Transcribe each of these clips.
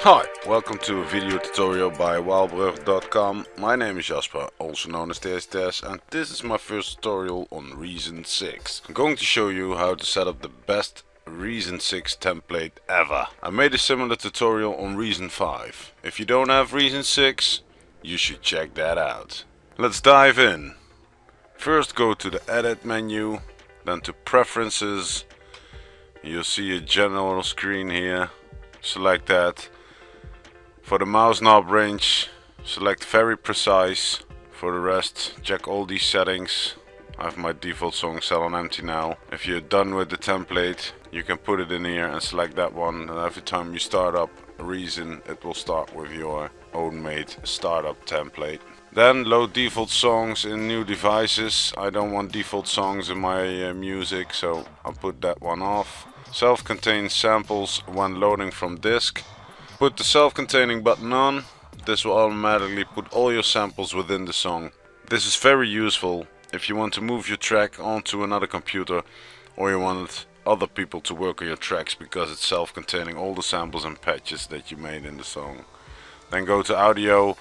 Hi, welcome to a video tutorial by wildbrug.com. My name is Jasper, also known as ThersiteZ, and this is my first tutorial on Reason 6. I'm going to show you how to set up the best Reason 6 template ever. I made a similar tutorial on Reason 5. If you don't have Reason 6, you should check that out. Let's dive in. First go to the Edit menu, then to Preferences. You'll see a general screen here. Select that. For the mouse knob range, select Very Precise. For the rest, check all these settings. I have my default song set on empty now. If you're done with the template, you can put it in here and select that one, and every time you start up Reason, it will start with your own made startup template. Then load default songs in new devices. I don't want default songs in my music, so I'll put that one off. Self-contained samples when loading from disk. Put the self-containing button on. This will automatically put all your samples within the song. This is very useful if you want to move your track onto another computer or you want other people to work on your tracks, because it's self-containing all the samples and patches that you made in the song. Then go to audio.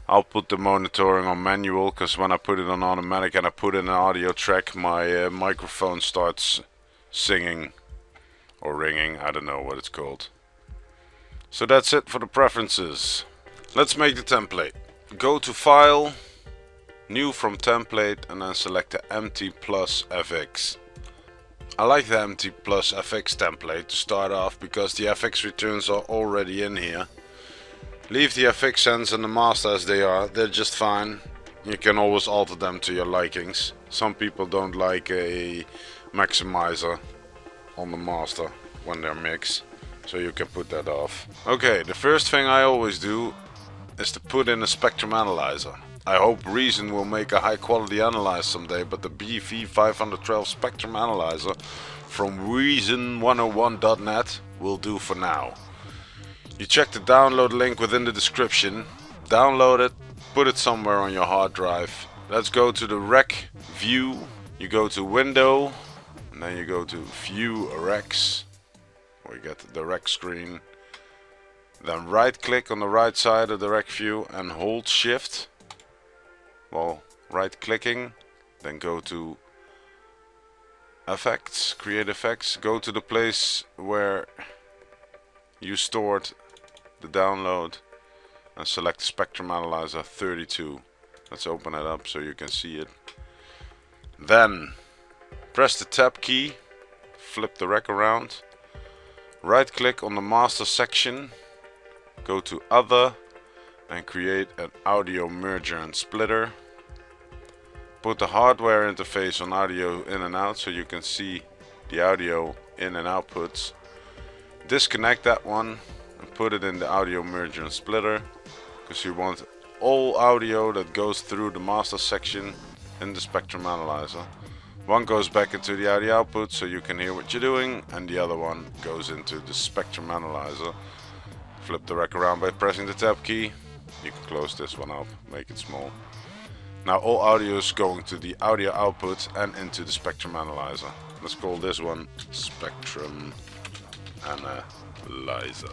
I'll put the monitoring on manual, because when I put it on automatic and I put in an audio track, my microphone starts singing or ringing, I don't know what it's called. So that's it for the preferences. Let's make the template. Go to File, New from Template, and then select the Empty plus FX. I like the Empty plus FX template to start off because the FX returns are already in here. Leave the FX sends and the master as they are, they're just fine. You can always alter them to your likings. Some people don't like a maximizer on the master when they're mixed, so you can put that off. Okay, the first thing I always do is to put in a spectrum analyzer. I hope Reason will make a high quality analyzer someday, but the BV512 spectrum analyzer from reason101.net will do for now. You check the download link within the description, download it, put it somewhere on your hard drive. Let's go to the rec view. You go to window, and then you go to view recs, where you get the rec screen. Then right click on the right side of the rec view and hold shift while right clicking. Then go to effects, create effects, go to the place where you stored the download and select Spectrum Analyzer 32. Let's open it up so you can see it. Then press the tab key, flip the rec around, right click on the master section, go to other and create an audio merger and splitter. Put the hardware interface on audio in and out so you can see the audio in and outputs. Disconnect that one and put it in the audio merger and splitter, because you want all audio that goes through the master section in the spectrum analyzer. One goes back into the audio output so you can hear what you're doing, and the other one goes into the spectrum analyzer. Flip the rec around by pressing the tab key. You can close this one up, make it small. Now all audio is going to the audio output and into the spectrum analyzer. Let's call this one Spectrum Analyzer.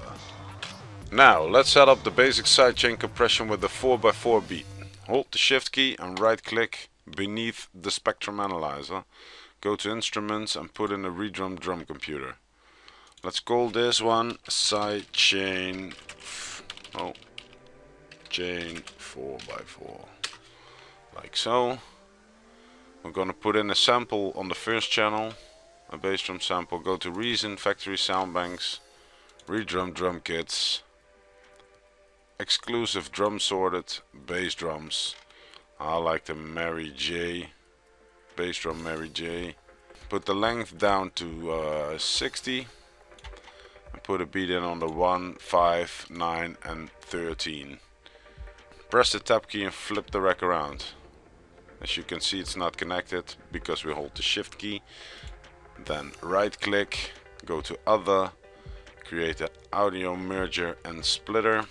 Now let's set up the basic sidechain compression with the 4x4 beat. Hold the shift key and right click beneath the spectrum analyzer. Go to instruments and put in a redrum drum computer. Let's call this one sidechain chain 4x4. Like so. We're gonna put in a sample on the first channel, a bass drum sample. Go to Reason, Factory Sound Banks, Redrum Drum Kits, Exclusive Drum Sorted, Bass Drums. I like the Mary J, Bass Drum Mary J. Put the length down to 60 and put a beat in on the 1, 5, 9 and 13. Press the tab key and flip the rec around. As you can see, it's not connected because we hold the shift key. Then right click, go to other, create an audio merger and splitter.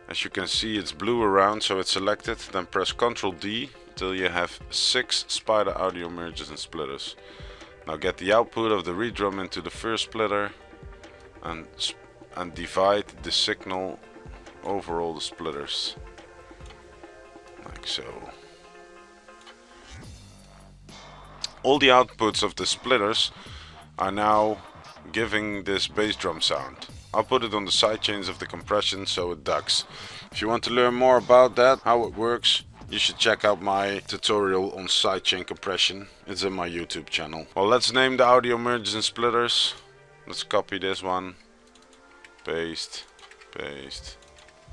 As you can see, it's blue around, so it's selected. Then press Ctrl D till you have 6 spider audio mergers and splitters. Now get the output of the redrum into the first splitter and and divide the signal over all the splitters, like so. All the outputs of the splitters are now giving this bass drum sound. I'll put it on the sidechains of the compression so it ducks. If you want to learn more about that, how it works, you should check out my tutorial on sidechain compression. It's in my YouTube channel. Well, let's name the audio merges and splitters. Let's copy this one. Paste, paste,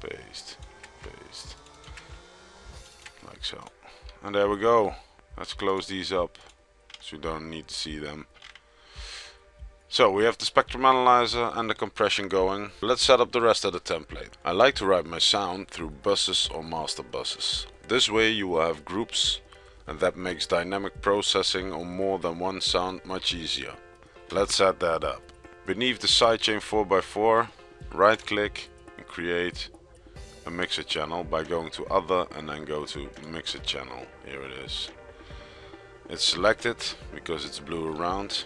paste, paste. Like so. And there we go. Let's close these up so you don't need to see them. So we have the spectrum analyzer and the compression going. Let's set up the rest of the template. I like to route my sound through buses or master buses. This way you will have groups, and that makes dynamic processing on more than one sound much easier. Let's set that up. Beneath the sidechain 4x4, right click and create a mixer channel by going to other and then go to mixer channel. Here it is. It's selected because it's blue around.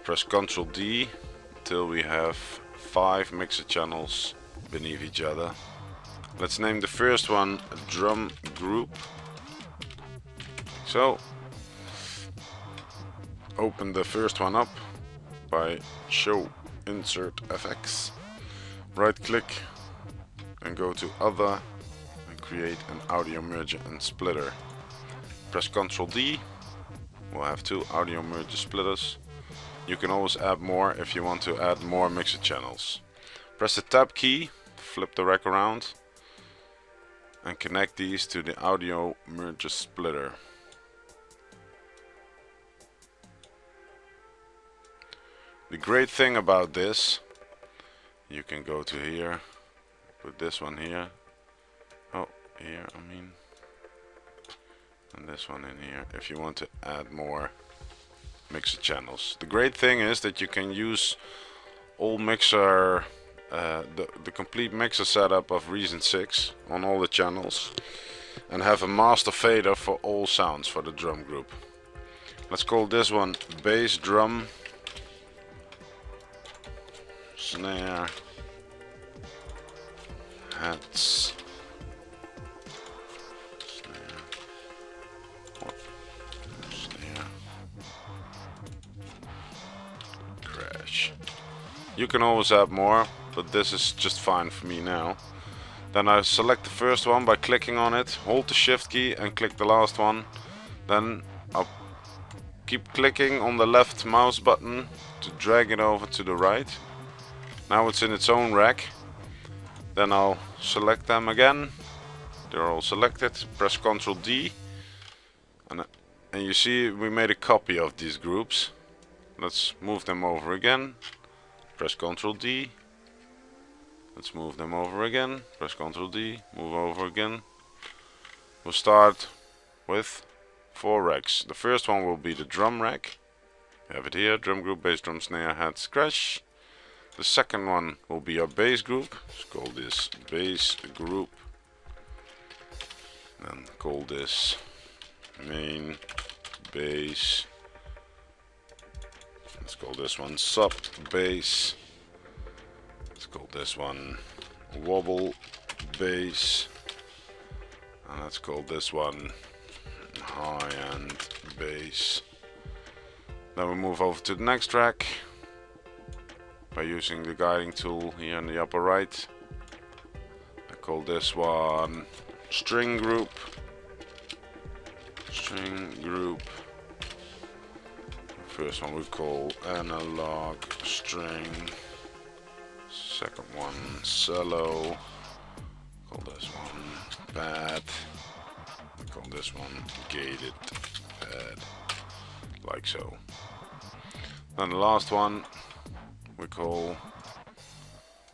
Press Ctrl D until we have 5 mixer channels beneath each other. Let's name the first one a drum group. So open the first one up by show insert FX. Right click and go to other and create an audio merger and splitter. Press Ctrl D. We'll have 2 audio merger splitters. You can always add more if you want to add more mixer channels. Press the tab key, flip the rack around and connect these to the audio merger splitter. The great thing about this, you can go to here, put this one here, and this one in here if you want to add more mixer channels. The great thing is that you can use all mixer, the complete mixer setup of Reason 6 on all the channels and have a master fader for all sounds for the drum group. Let's call this one bass drum, snare, hats, You can always add more, but this is just fine for me now. Then I select the first one by clicking on it, hold the shift key and click the last one. Then I'll keep clicking on the left mouse button to drag it over to the right. Now it's in its own rack. Then I'll select them again. They're all selected. Press Ctrl D. And you see we made a copy of these groups. Let's move them over again. Press Ctrl D. Let's move them over again. Press Ctrl D. Move over again. We'll start with 4 racks. The first one will be the drum rack. You have it here. Drum group, bass drum, snare, hats, crash. The second one will be our bass group. Let's call this bass group. Then call this main bass. Let's call this one sub bass. Let's call this one wobble bass. And let's call this one high-end bass. Then we move over to the next track by using the guiding tool here in the upper right. I call this one string group. String group. First one we call analog string. Second one cello. Call this one pad. We call this one gated pad. Like so. Then the last one we call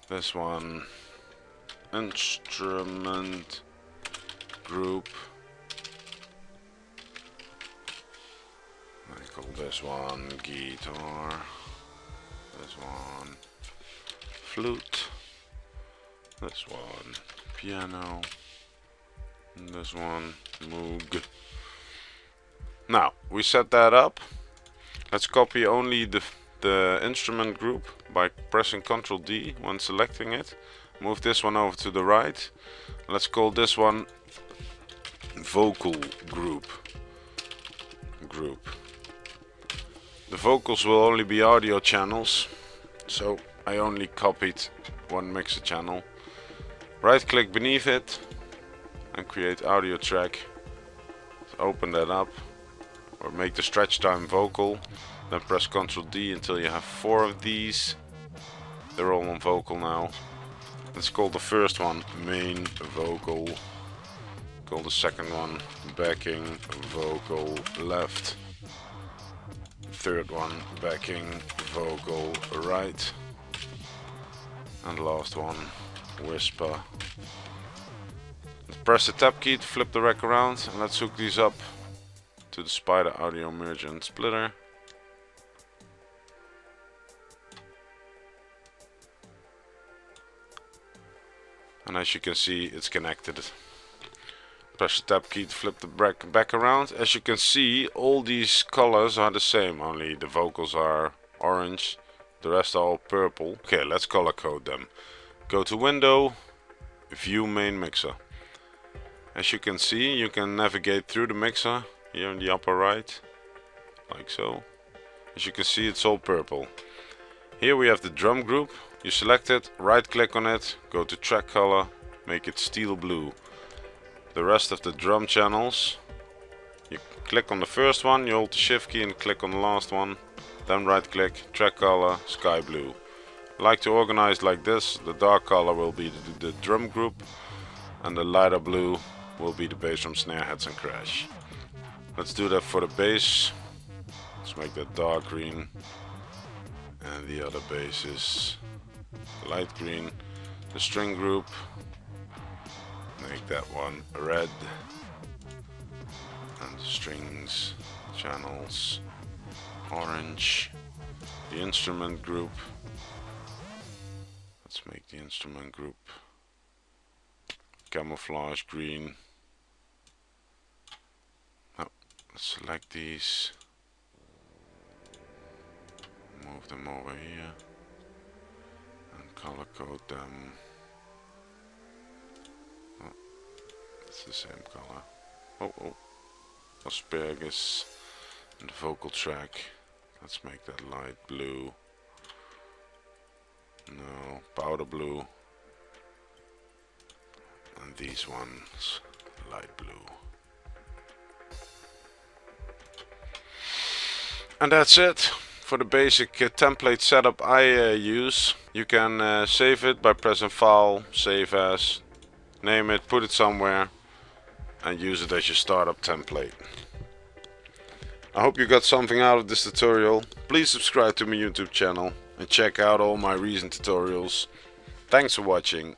this one instrument group. I call this one guitar, this one flute, this one piano, and this one moog. Now we set that up. Let's copy only the the instrument group by pressing Ctrl D when selecting it. Move this one over to the right. Let's call this one vocal group. The vocals will only be audio channels, so I only copied one mixer channel. Right click beneath it and create audio track. So open that up, or make the stretch time vocal. Then press Ctrl D until you have 4 of these. They're all on vocal now. Let's call the first one main vocal. Call the second one backing vocal left. Third one backing vocal right. And last one whisper. Let's press the tab key to flip the rack around, and let's hook these up to the Spider Audio Merger and Splitter. And as you can see, it's connected. Press the tab key to flip the rack back around. As you can see, all these colors are the same, only the vocals are orange, the rest are all purple. Okay, let's color code them. Go to Window, View Main Mixer. As you can see, you can navigate through the mixer here in the upper right, like so. As you can see, it's all purple. Here we have the drum group. You select it, right click on it, go to track color, make it steel blue. The rest of the drum channels, you click on the first one, you hold the shift key and click on the last one, then right click, track color, sky blue. I like to organize like this. The dark color will be the drum group, and the lighter blue will be the bass drum, snare, heads and crash. Let's do that for the bass. Let's make that dark green, and the other bass is light green. The string group, make that one red, and the strings channels orange. The instrument group, let's make the instrument group camouflage green. Now let's select these, move them over here and color code them. Oh, it's the same color. Oh, asparagus and the vocal track. Let's make that light blue. No, powder blue. And these ones light blue. And that's it for the basic template setup I use. You can save it by pressing File, Save As, name it, put it somewhere, and use it as your startup template. I hope you got something out of this tutorial. Please subscribe to my YouTube channel and check out all my recent tutorials. Thanks for watching.